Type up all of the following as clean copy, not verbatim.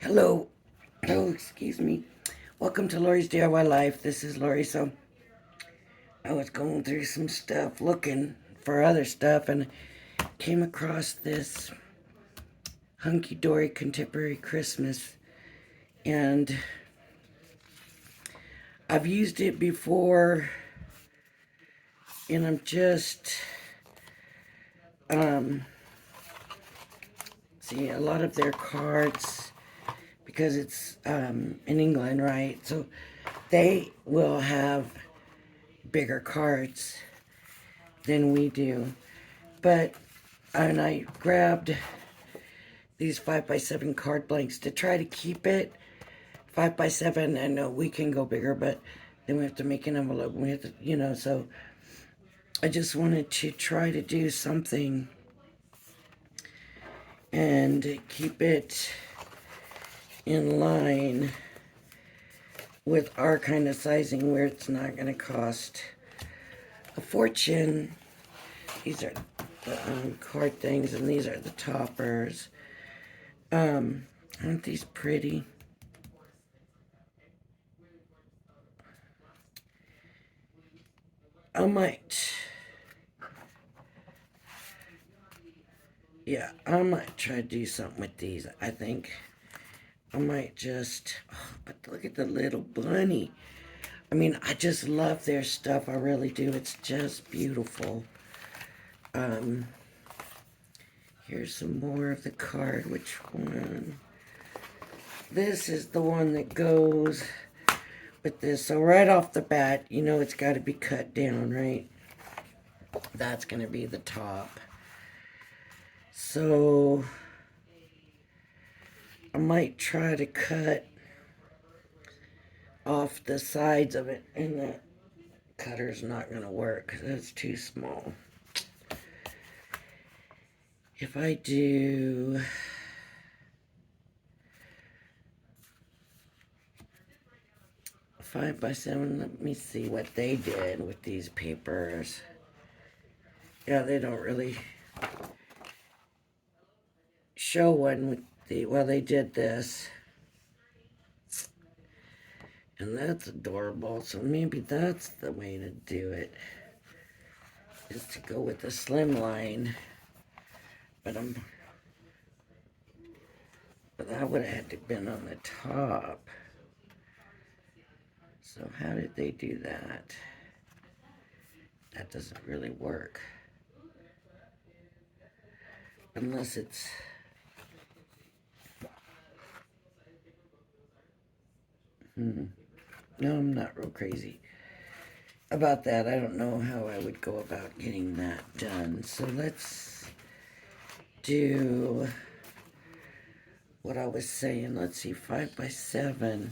Hello. Oh, excuse me. Welcome to Lori's DIY Life. This is Lori. So I was going through some stuff looking for other stuff and came across this Hunkydory Contemporary Christmas. And I've used it before and I'm just see a lot of their cards because it's in England, right? So they will have bigger cards than we do. But and I grabbed these 5x7 card blanks to try to keep it 5x7. I know we can go bigger, but then we have to make an envelope. We have to, so I just wanted to try to do something and keep it in line with our kind of sizing where it's not going to cost a fortune. These are the card things, and these are the toppers. Aren't these pretty? I might try to do something with these. I think I might just, but look at the little bunny. I mean, I just love their stuff. I really do. It's just beautiful. Here's some more of the card. Which one? This is the one that goes with this. So right off the bat, it's got to be cut down, right? That's going to be the top. So I might try to cut off the sides of it, and that cutter's not going to work because that's too small. If I do 5x7, let me see what they did with these papers. Yeah, they don't really show one with the, well, they did this. And that's adorable, so maybe that's the way to do it, is to go with the slim line. But that would have had to have been on the top. So how did they do that? That doesn't really work. Unless it's... No, I'm not real crazy about that. I don't know how I would go about getting that done. So let's do what I was saying. Let's see, 5x7.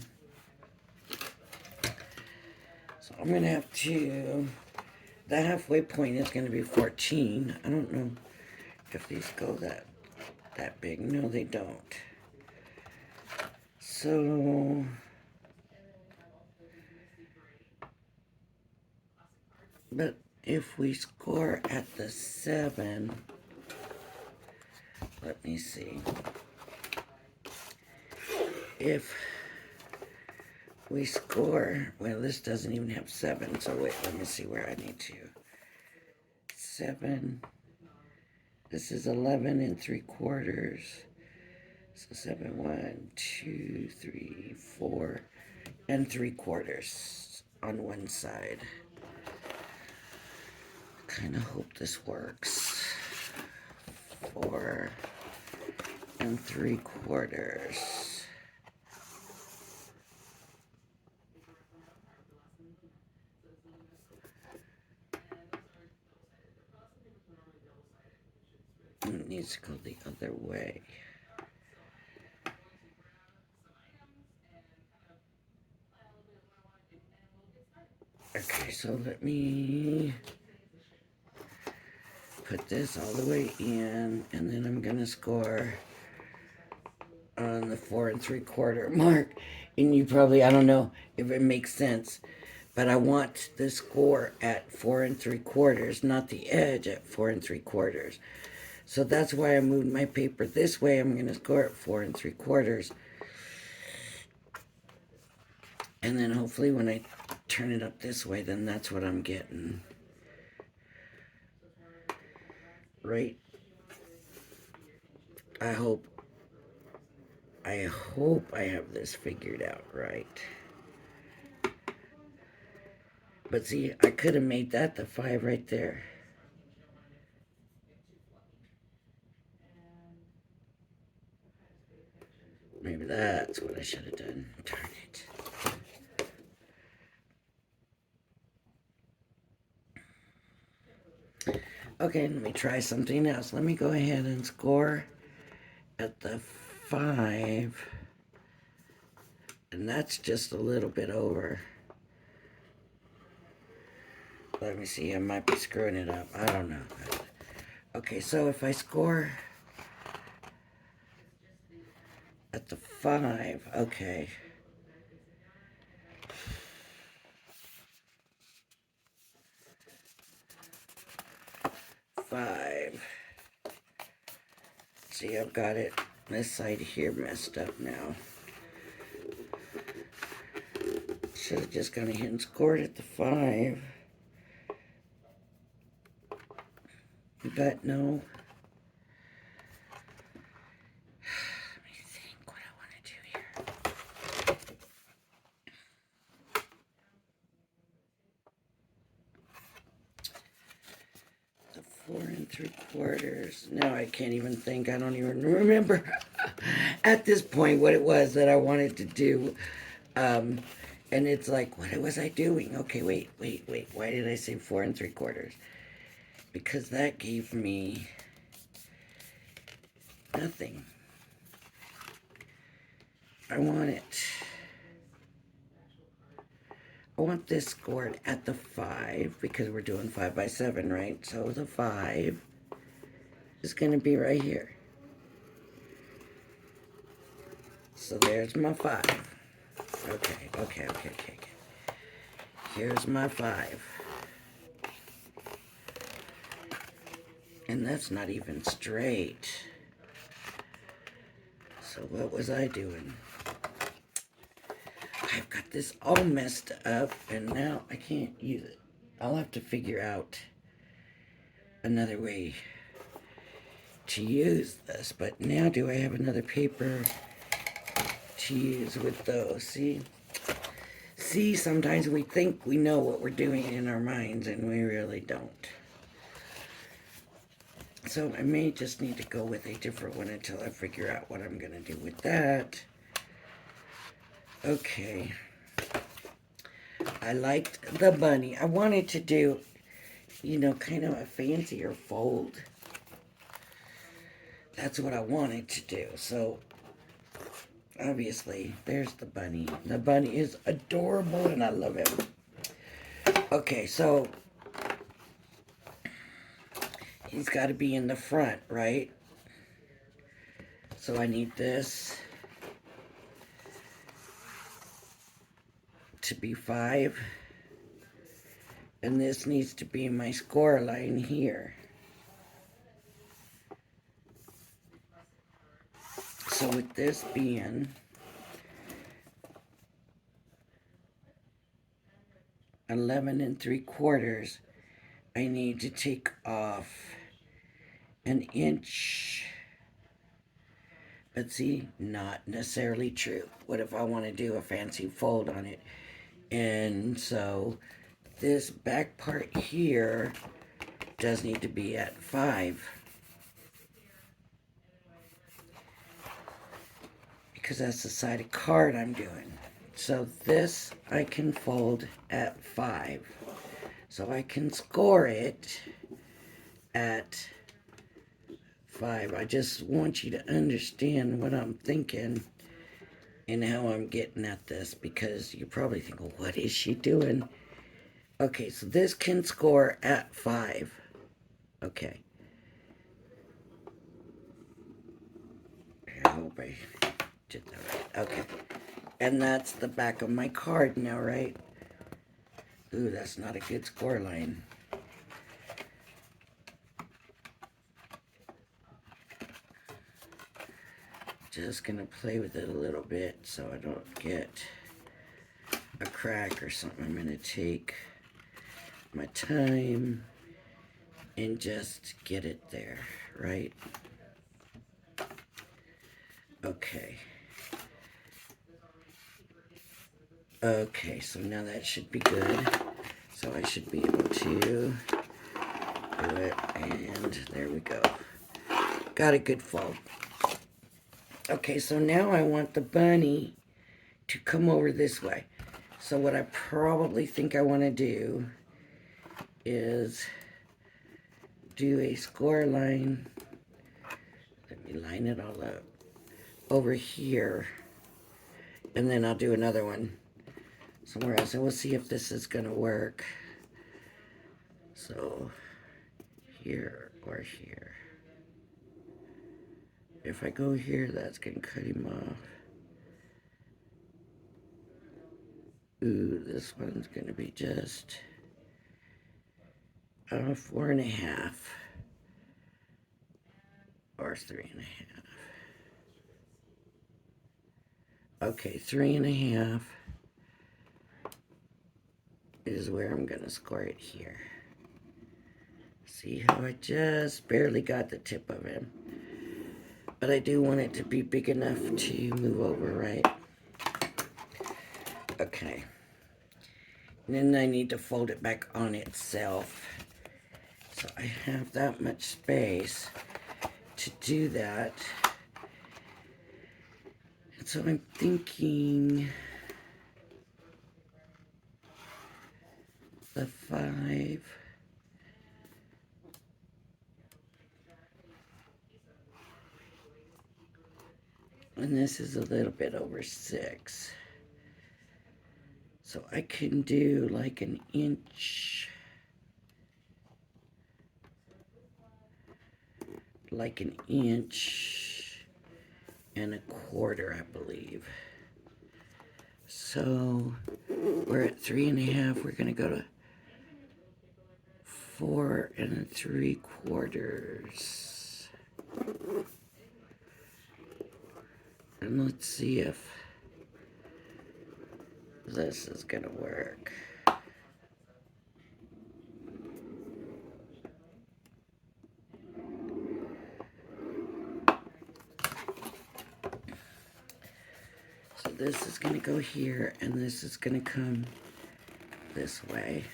So I'm going to have to, the halfway point is going to be 14. I don't know if these go that big. No, they don't. So but if we score at the 7, let me see. If we score, well, this doesn't even have 7, so wait, let me see where I need to. 7, this is 11 3/4. So 7, 1, 2, 3, 4, 3/4 on one side. Kind of hope this works. 4 3/4. It needs to go the other way. Okay, so let me put this all the way in, and then I'm gonna score on the 4 3/4 mark. And you probably, I don't know if it makes sense, but I want the score at 4 3/4, not the edge at 4 3/4. So that's why I moved my paper this way. I'm gonna score at 4 3/4. And then hopefully when I turn it up this way, then that's what I'm getting. Right? I hope I have this figured out right. But see, I could have made that the 5 right there. Maybe that's what I should have done. Darn it. Okay, let me try something else. Let me go ahead and score at the 5. And that's just a little bit over. Let me see, I might be screwing it up. I don't know. Okay, so if I score at the 5, okay. Five. See, I've got it this side here messed up now. Should have just gone ahead and scored at the 5. But no. Let me think what I want to do here. The 4 3/4. Now I can't even think. I don't even remember at this point what it was that I wanted to do. And it's like, what was I doing? Okay, wait. Why did I say 4 3/4? Because that gave me nothing. I want this scored at the 5 because we're doing 5 by 7, right? So the 5 is going to be right here. So there's my 5. Okay. Here's my 5. And that's not even straight. So what was I doing? I've got this all messed up and now I can't use it. I'll have to figure out another way to use this. But now do I have another paper to use with those? See, sometimes we think we know what we're doing in our minds and we really don't. So I may just need to go with a different one until I figure out what I'm going to do with that. Okay. I liked the bunny. I wanted to do, kind of a fancier fold. That's what I wanted to do. So, obviously, there's the bunny. The bunny is adorable and I love him. Okay, so he's got to be in the front, right? So I need this to be 5. And this needs to be my score line here. So with this being 11 3/4, I need to take off an inch. But see, not necessarily true. What if I want to do a fancy fold on it? And so this back part here does need to be at 5. Because that's the side of card I'm doing. So this I can fold at 5. So I can score it at 5. I just want you to understand what I'm thinking and how I'm getting at this, because you probably think, well, what is she doing? Okay, so this can score at 5. Okay. I hope I did that right. Okay. And that's the back of my card now, right? Ooh, that's not a good score line. Just gonna play with it a little bit so I don't get a crack or something. I'm going to take my time and just get it there, right? Okay. Okay, so now that should be good. So I should be able to do it, and there we go. Got a good fold. Okay, so now I want the bunny to come over this way. So what I probably think I want to do is do a score line. Let me line it all up over here, and then I'll do another one somewhere else, and we'll see if this is gonna work. So here or here. If I go here, that's gonna cut him off. Ooh, this one's gonna be just 4.5 or 3.5. Okay, 3.5 is where I'm gonna score it here. See how I just barely got the tip of him. But I do want it to be big enough to move over, right? Okay. And then I need to fold it back on itself. So I have that much space to do that. And so I'm thinking the 5. And this is a little bit over 6. So I can do like an inch. Like an inch and a quarter, I believe. So we're at 3.5. We're going to go to 4 3/4. And let's see if this is going to work. So this is going to go here, and this is going to come this way.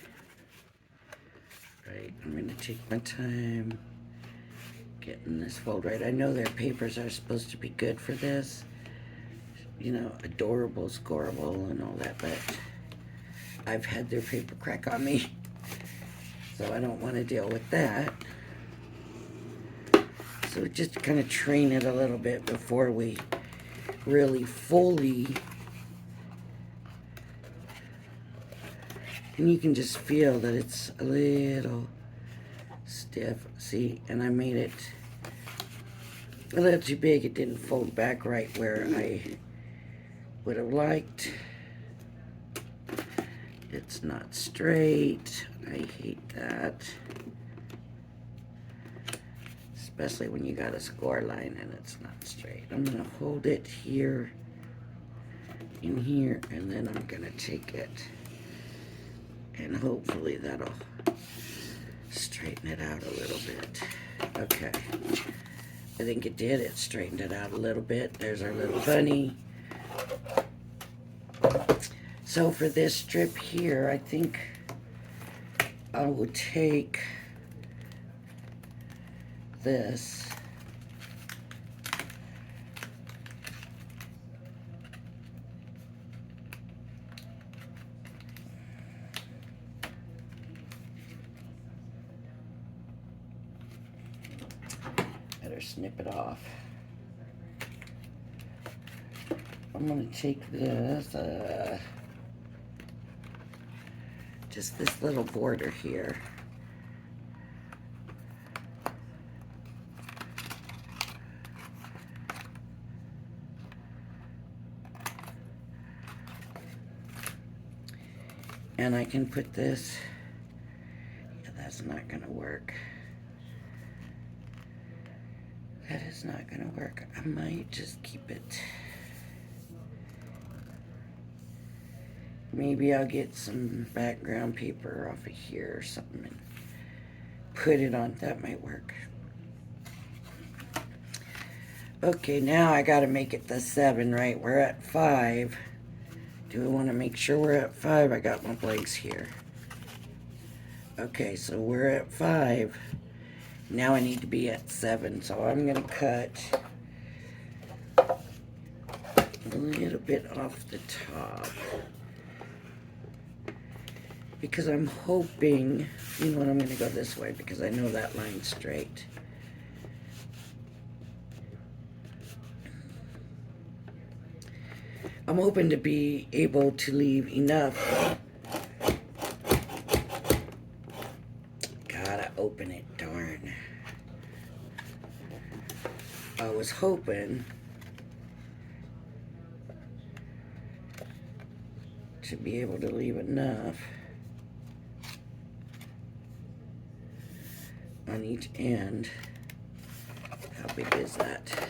Right, I'm going to take my time getting this fold right. I know their papers are supposed to be good for this. You know, adorable, scoreable, and all that, but I've had their paper crack on me, so I don't want to deal with that. So just kind of train it a little bit before we really fully, and you can just feel that it's a little stiff. See, and I made it a little too big. It didn't fold back right where I would have liked. It's not straight. I hate that. Especially when you got a score line and it's not straight. I'm going to hold it here, in here, and then I'm going to take it. And hopefully that'll straighten it out a little bit. Okay. I think it did. It straightened it out a little bit. There's our little bunny. So for this strip here, I think I will take this. Better snip it off. I'm going to take this, just this little border here. And I can put this, yeah, that's not going to work. That is not going to work. I might just keep it maybe I'll get some background paper off of here or something and put it on. That might work. Okay, now I gotta make it the 7, right? We're at 5. Do we want to make sure we're at 5? I got my blanks here. Okay, so we're at 5. Now I need to be at 7, so I'm gonna cut a little bit off the top. Because I'm hoping, you know what, I'm gonna go this way because I know that line's straight. I'm hoping to be able to leave enough. Gotta open it, darn. I was hoping to be able to leave enough on each end. How big is that?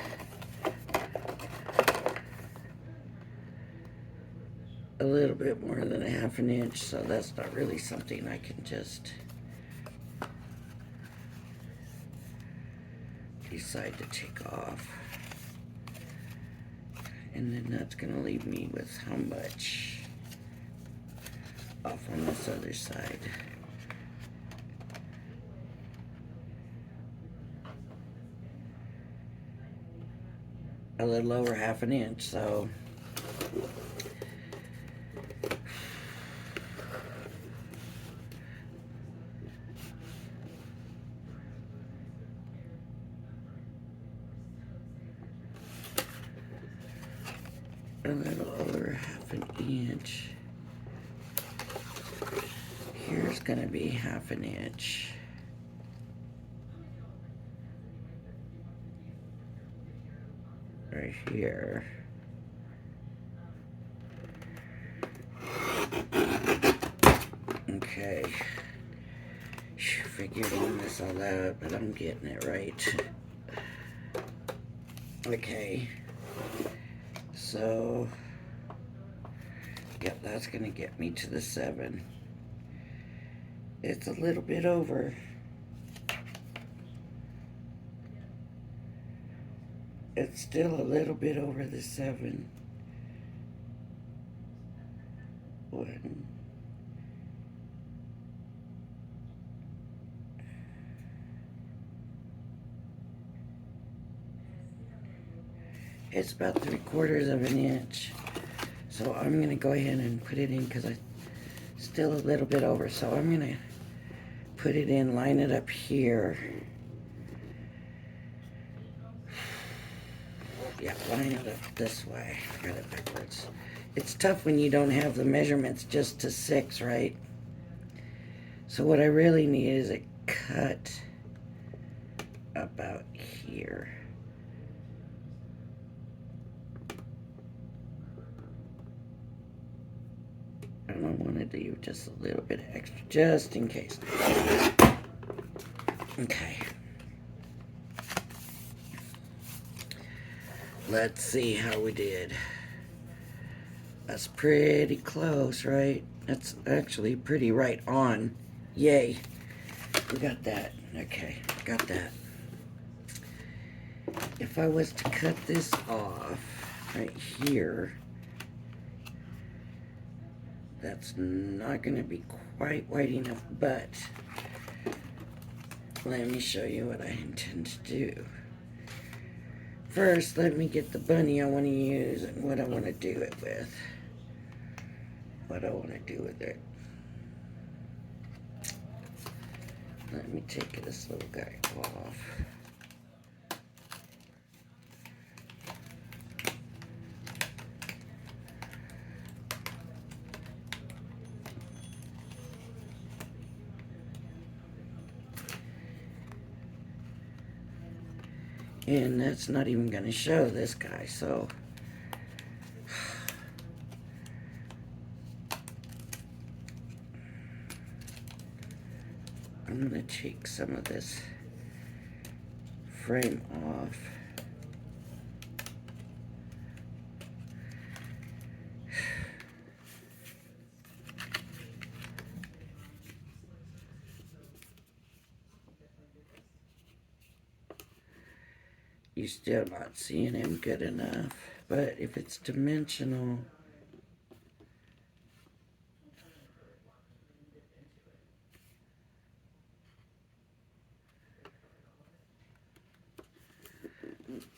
A little bit more than a 1/2 inch, so that's not really something I can just decide to take off. And then that's gonna leave me with how much off on this other side. A little over 1/2 inch, so a little over 1/2 inch. Here's gonna be 1/2 inch. Right here. Okay. Figured I'd mess all that up, but I'm getting it right. Okay. So, yep, that's gonna get me to the 7. It's a little bit over. It's still a little bit over the 7. 1. It's about 3/4 of an inch. So I'm gonna go ahead and put it in because I still a little bit over. So I'm gonna put it in, line it up here. Yeah, line it up this way. I got it backwards. It's tough when you don't have the measurements just to 6, right? So what I really need is a cut about here. And I want to leave just a little bit extra, just in case. Okay. Let's see how we did. That's pretty close, right? That's actually pretty right on. Yay. We got that. Okay, got that. If I was to cut this off right here, that's not going to be quite wide enough, but let me show you what I intend to do. First, let me get the bunny I want to use and what I want to do it with. What I want to do with it. Let me take this little guy off. And that's not even going to show this guy, so I'm going to take some of this frame off. you're still not seeing him good enough. But if it's dimensional,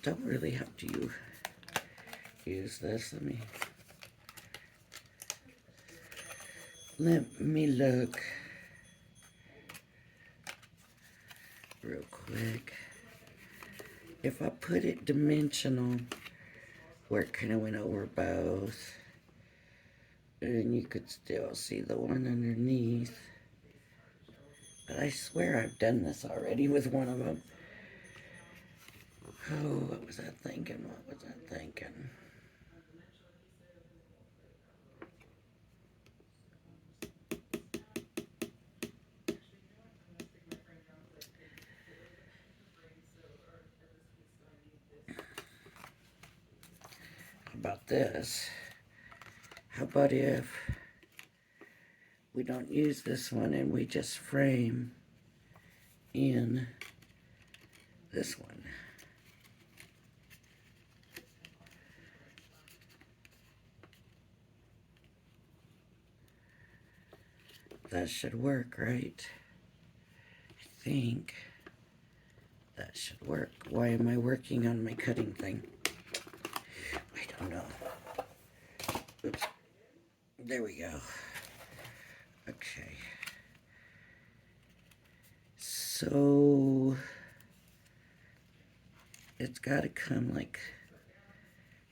don't really have to use this. Let me look real quick. If I put it dimensional, where it kind of went over both, and you could still see the one underneath. But I swear I've done this already with one of them. Oh, what was I thinking? What was I thinking? How about this? How about if we don't use this one and we just frame in this one? That should work, right? I think that should work. Why am I working on my cutting thing? I don't know. Oops. There we go. Okay. So it's got to come like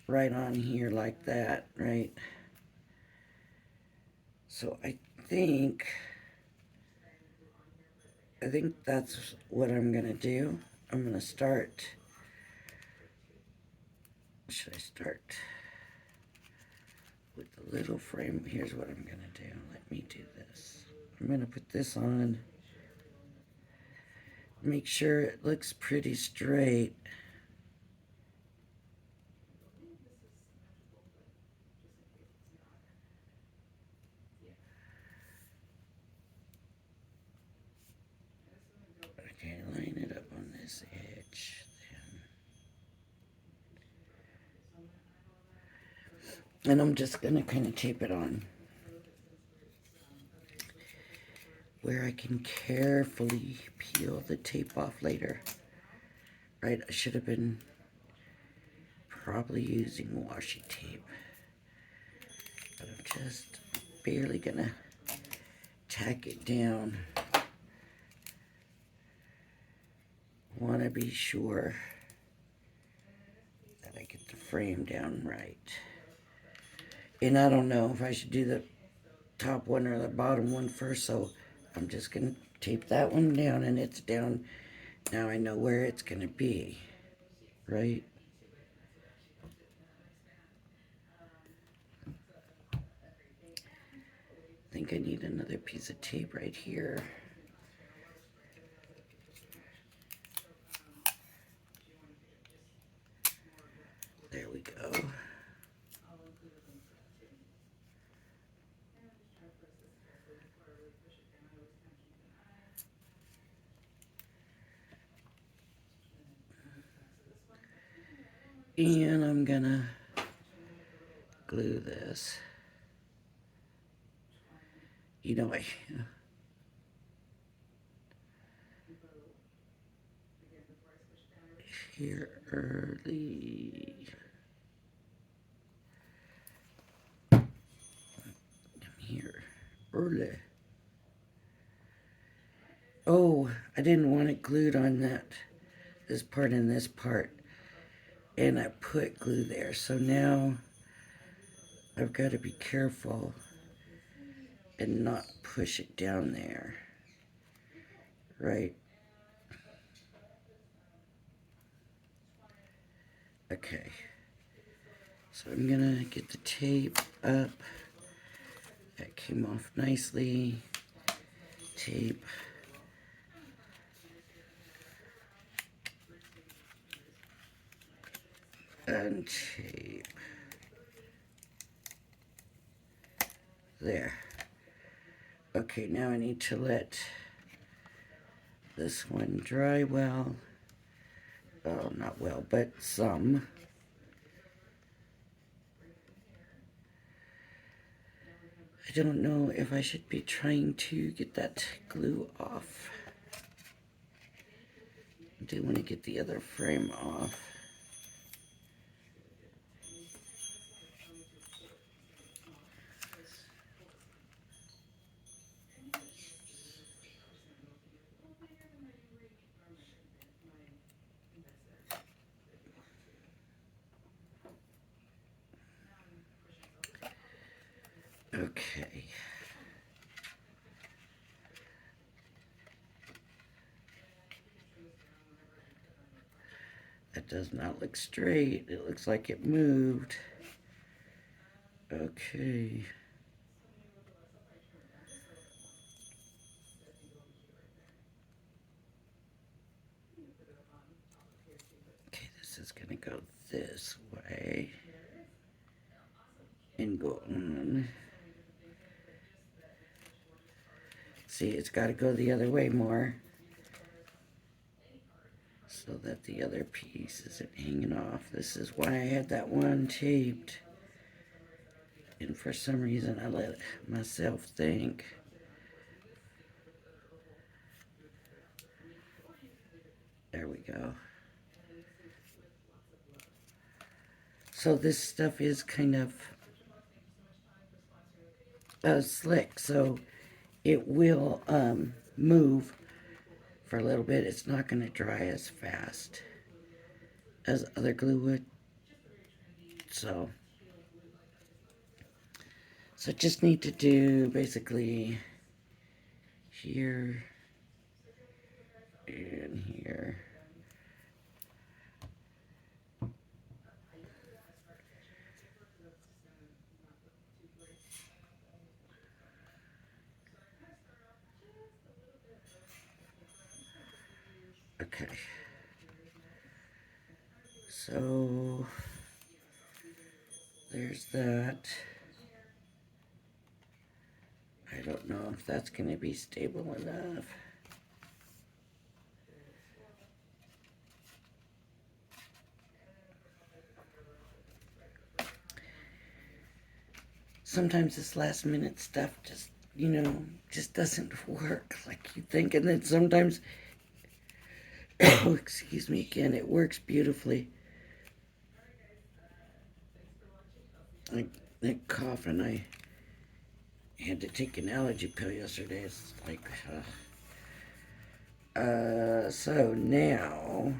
right on here like that, right? So I think that's what I'm gonna do. I'm gonna start. Should I start with the little frame? Here's what I'm gonna do. Let me do this. I'm gonna put this on. Make sure it looks pretty straight. Okay, line it up on this edge then. And I'm just gonna kind of tape it on where I can carefully peel the tape off later. Right, I should have been probably using washi tape. But I'm just barely gonna tack it down. Want to be sure that I get the frame down right. And I don't know if I should do the top one or the bottom one first, so I'm just gonna tape that one down, and it's down. Now I know where it's gonna be, right? I think I need another piece of tape right here. There we go. And I'm gonna glue this. You know, here early. Here early. Oh, I didn't want it glued on this part and this part. And I put glue there. So now I've got to be careful and not push it down there. Right? Okay. So I'm gonna get the tape up. That came off nicely. Tape. And tape. There. Okay, now I need to let this one dry well. well, not well, but some. I don't know if I should be trying to get that glue off. I do want to get the other frame off. Okay. That does not look straight. It looks like it moved. Okay. Okay, this is gonna go this way and go on. See, it's got to go the other way more so that the other piece isn't hanging off. This is why I had that one taped. And for some reason, I let myself think. There we go. So this stuff is kind of slick, so it will move for a little bit. It's not going to dry as fast as other glue would. So just need to do basically here and here. Okay. So there's that. I don't know if that's going to be stable enough. Sometimes this last minute stuff just, just doesn't work like you think. And then sometimes, oh, excuse me again, it works beautifully. I cough and I had to take an allergy pill yesterday. It's like, so now,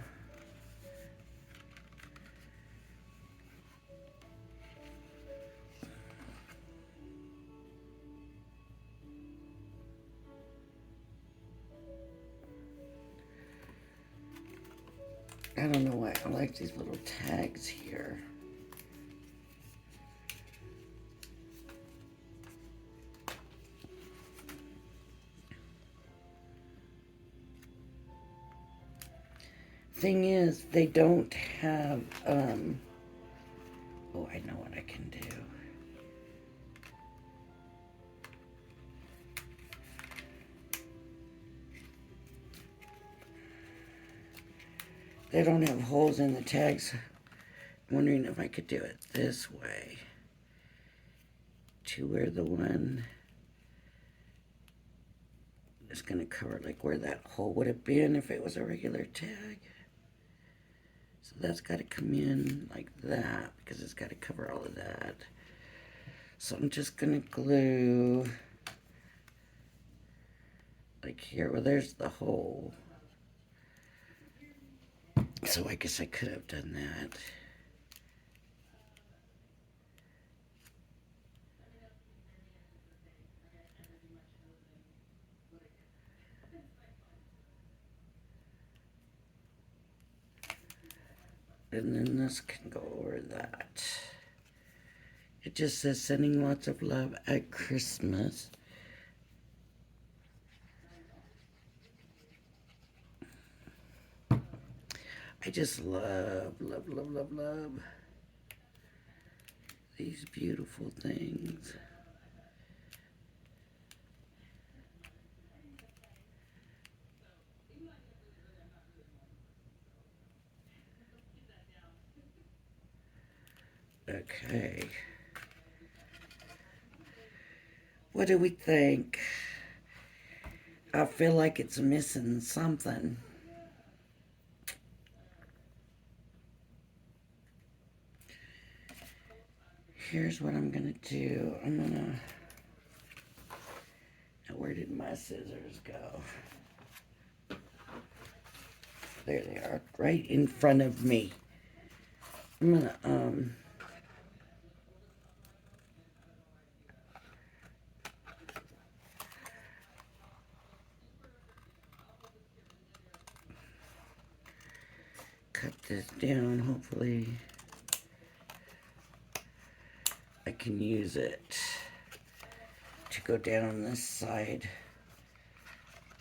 I don't know why I like these little tags here. Thing is, they don't have, oh, I know what I can do. They don't have holes in the tags. I'm wondering if I could do it this way to where the one is going to cover like where that hole would have been if it was a regular tag. So that's got to come in like that because it's got to cover all of that. So I'm just going to glue like here where there's the hole. So I guess I could have done that. And then this can go over that. It just says sending lots of love at Christmas. I just love, love, love, love, love these beautiful things. Okay. What do we think? I feel like it's missing something. Here's what I'm gonna do. Now, where did my scissors go? There they are, right in front of me. I'm gonna, cut this down. Hopefully I can use it to go down this side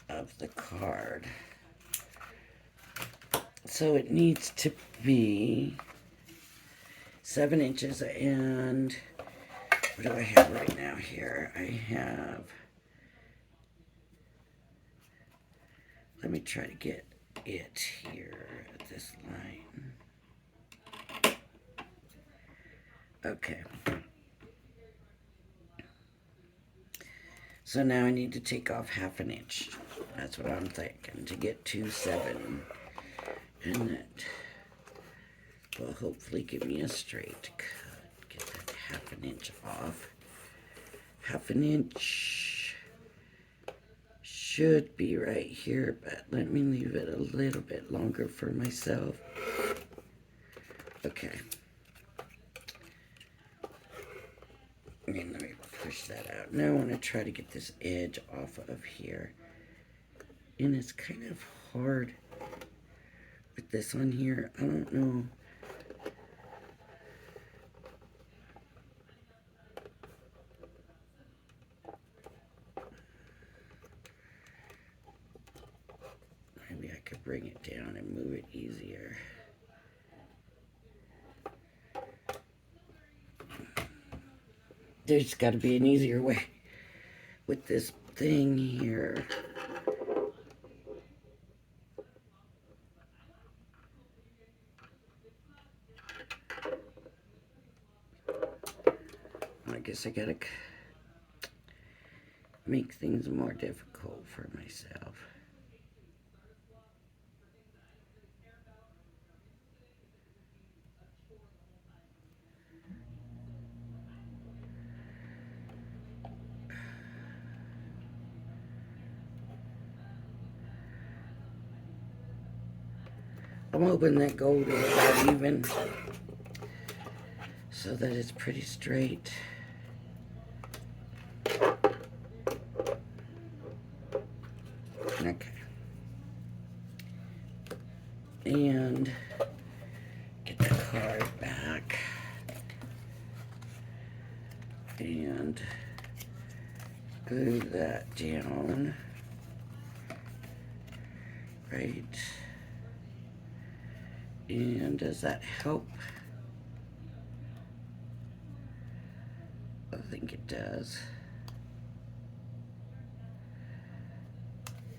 of the card. So it needs to be 7 inches, and what do I have right now here? I have, let me try to get it here at this line. Okay. So now I need to take off 1/2 inch. That's what I'm thinking, to get to 7. And that will hopefully give me a straight cut. Get that 1/2 inch off. 1/2 inch should be right here, but let me leave it a little bit longer for myself. Okay. And let me push that out. Now I want to try to get this edge off of here. And it's kind of hard with this on here. I don't know. Maybe I could bring it down and move it easier. There's got to be an easier way with this thing here. I guess I gotta make things more difficult for myself. I'm hoping that gold is about even so that it's pretty straight. Okay. And get the card back. And glue that down. Right. And does that help? I think it does.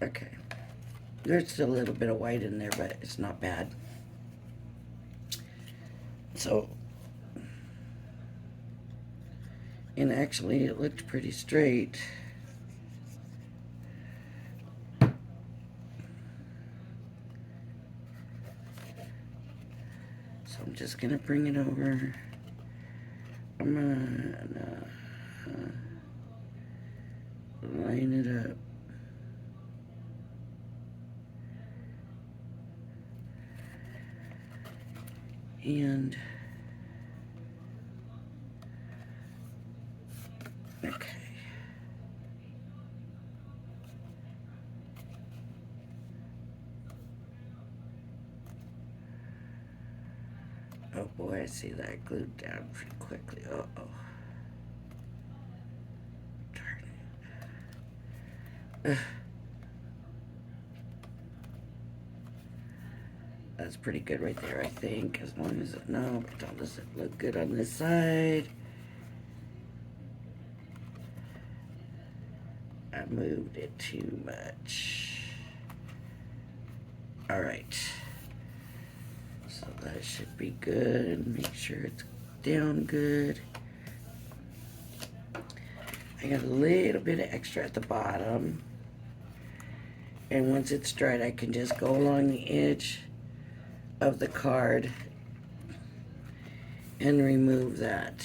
Okay. There's still a little bit of white in there, but it's not bad. So, and actually it looked pretty straight. So I'm just gonna bring it over. I'm gonna line it up. And okay. Oh boy, I see that glued down pretty quickly. Uh-oh. Darn it. Ugh. That's pretty good right there, I think. As long as it, no, it doesn't look good on this side. I moved it too much. All right. So that should be good. Make sure it's down good. I got a little bit of extra at the bottom. And once it's dried, I can just go along the edge of the card and remove that.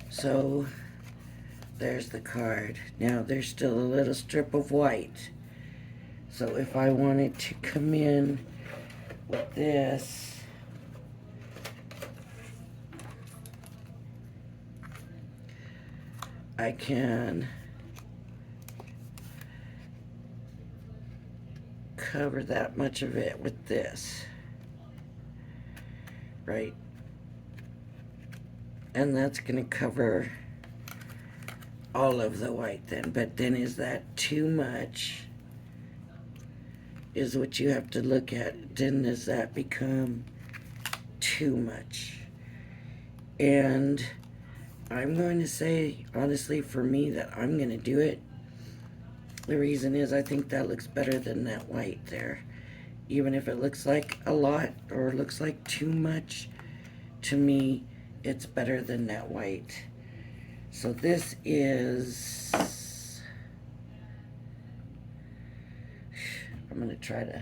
So there's the card. Now there's still a little strip of white. So if I wanted to come in with this, I can cover that much of it with this, right? And that's going to cover all of the white then. But then is that too much? Is what you have to look at. Then does that become too much? And I'm going to say, honestly, for me, that I'm going to do it. The reason is I think that looks better than that white there. Even if it looks like a lot or looks like too much, to me, it's better than that white. So this is... I'm going to try to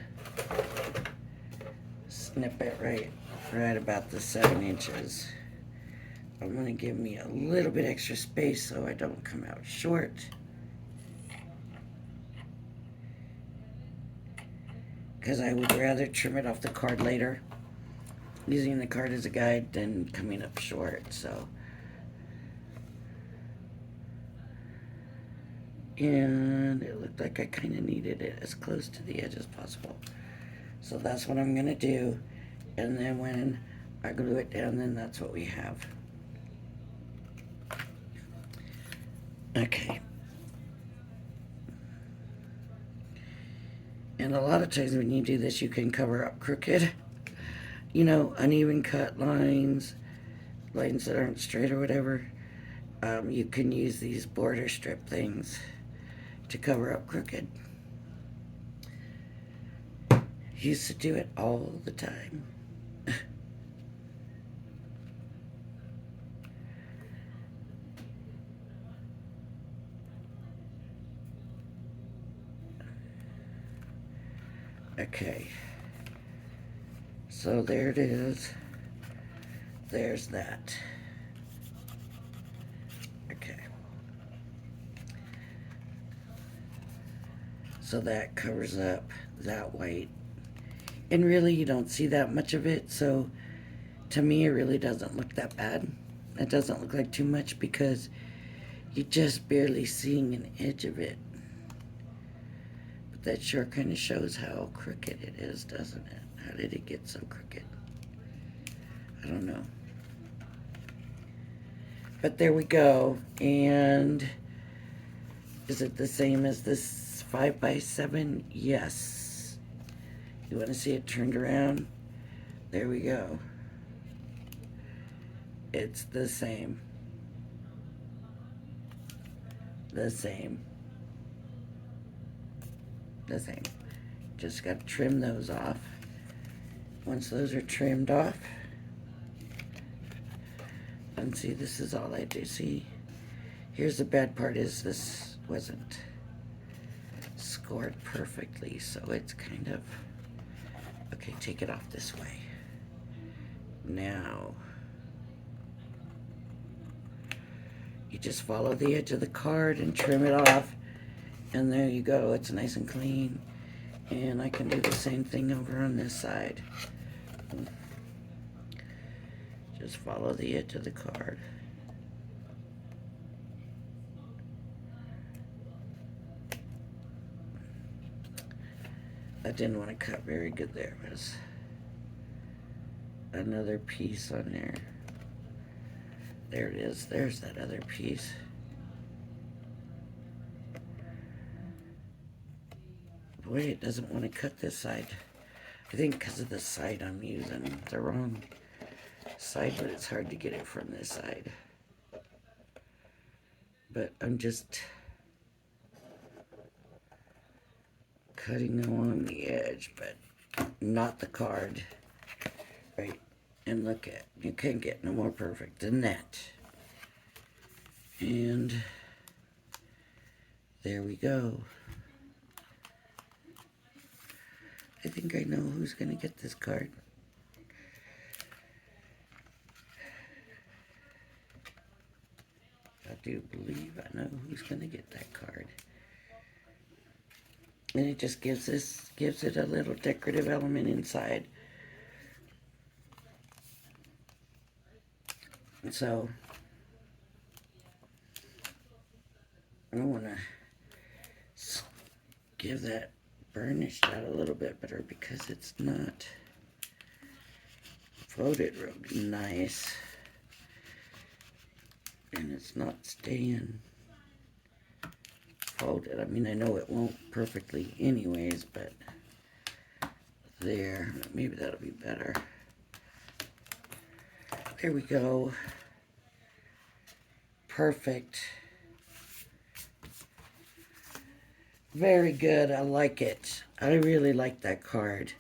snip it right about the 7 inches. I'm going to give me a little bit extra space so I don't come out short. Because I would rather trim it off the card later, using the card as a guide, than coming up short. So, and it looked like I kind of needed it as close to the edge as possible. So that's what I'm going to do. And then when I glue it down, then that's what we have. Okay. And a lot of times when you do this, you can cover up crooked, uneven cut lines that aren't straight or whatever. You can use these border strip things to cover up crooked. Used to do it all the time. Okay, so there it is. There's that. Okay. So that covers up that white. And really you don't see that much of it, so to me it really doesn't look that bad. It doesn't look like too much because you're just barely seeing an edge of it. That sure kind of shows how crooked it is, doesn't it? How did it get so crooked? I don't know. But there we go. And is it the same as this 5x7? Yes. You want to see it turned around? There we go. It's the same. The same. The same. Just got to trim those off. Once those are trimmed off, and see, this is all I do. See, here's the bad part, is this wasn't scored perfectly, so it's kind of, okay, take it off this way. Now, you just follow the edge of the card and trim it off. And there you go, it's nice and clean. And I can do the same thing over on this side. Just follow the edge of the card. I didn't want to cut very good there. Was another piece on there. There it is, there's that other piece. Boy, it doesn't want to cut this side. I think because of the side I'm using, the wrong side, but it's hard to get it from this side. But I'm just cutting along the edge, but not the card. Right. And look at, you can't get no more perfect than that. And there we go. I think I know who's going to get this card. I do believe I know who's going to get that card. And it just gives it a little decorative element inside. So I want to give that burnish out a little bit better because it's not floated real nice. And it's not staying folded. I mean, I know it won't perfectly anyways, but there, maybe that'll be better. There we go. Perfect. Very good. I like it. I really like that card.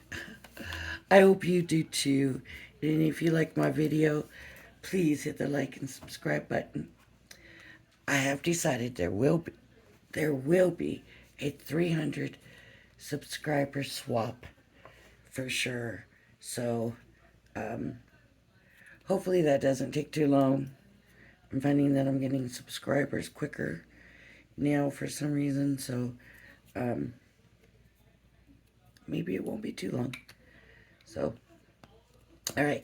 I hope you do too. And if you like my video, please hit the like and subscribe button. I have decided there will be a 300 subscriber swap for sure. So hopefully that doesn't take too long. I'm finding that I'm getting subscribers quicker now for some reason, so maybe it won't be too long. So, all right.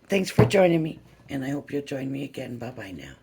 Thanks for joining me, and I hope you'll join me again. Bye-bye now.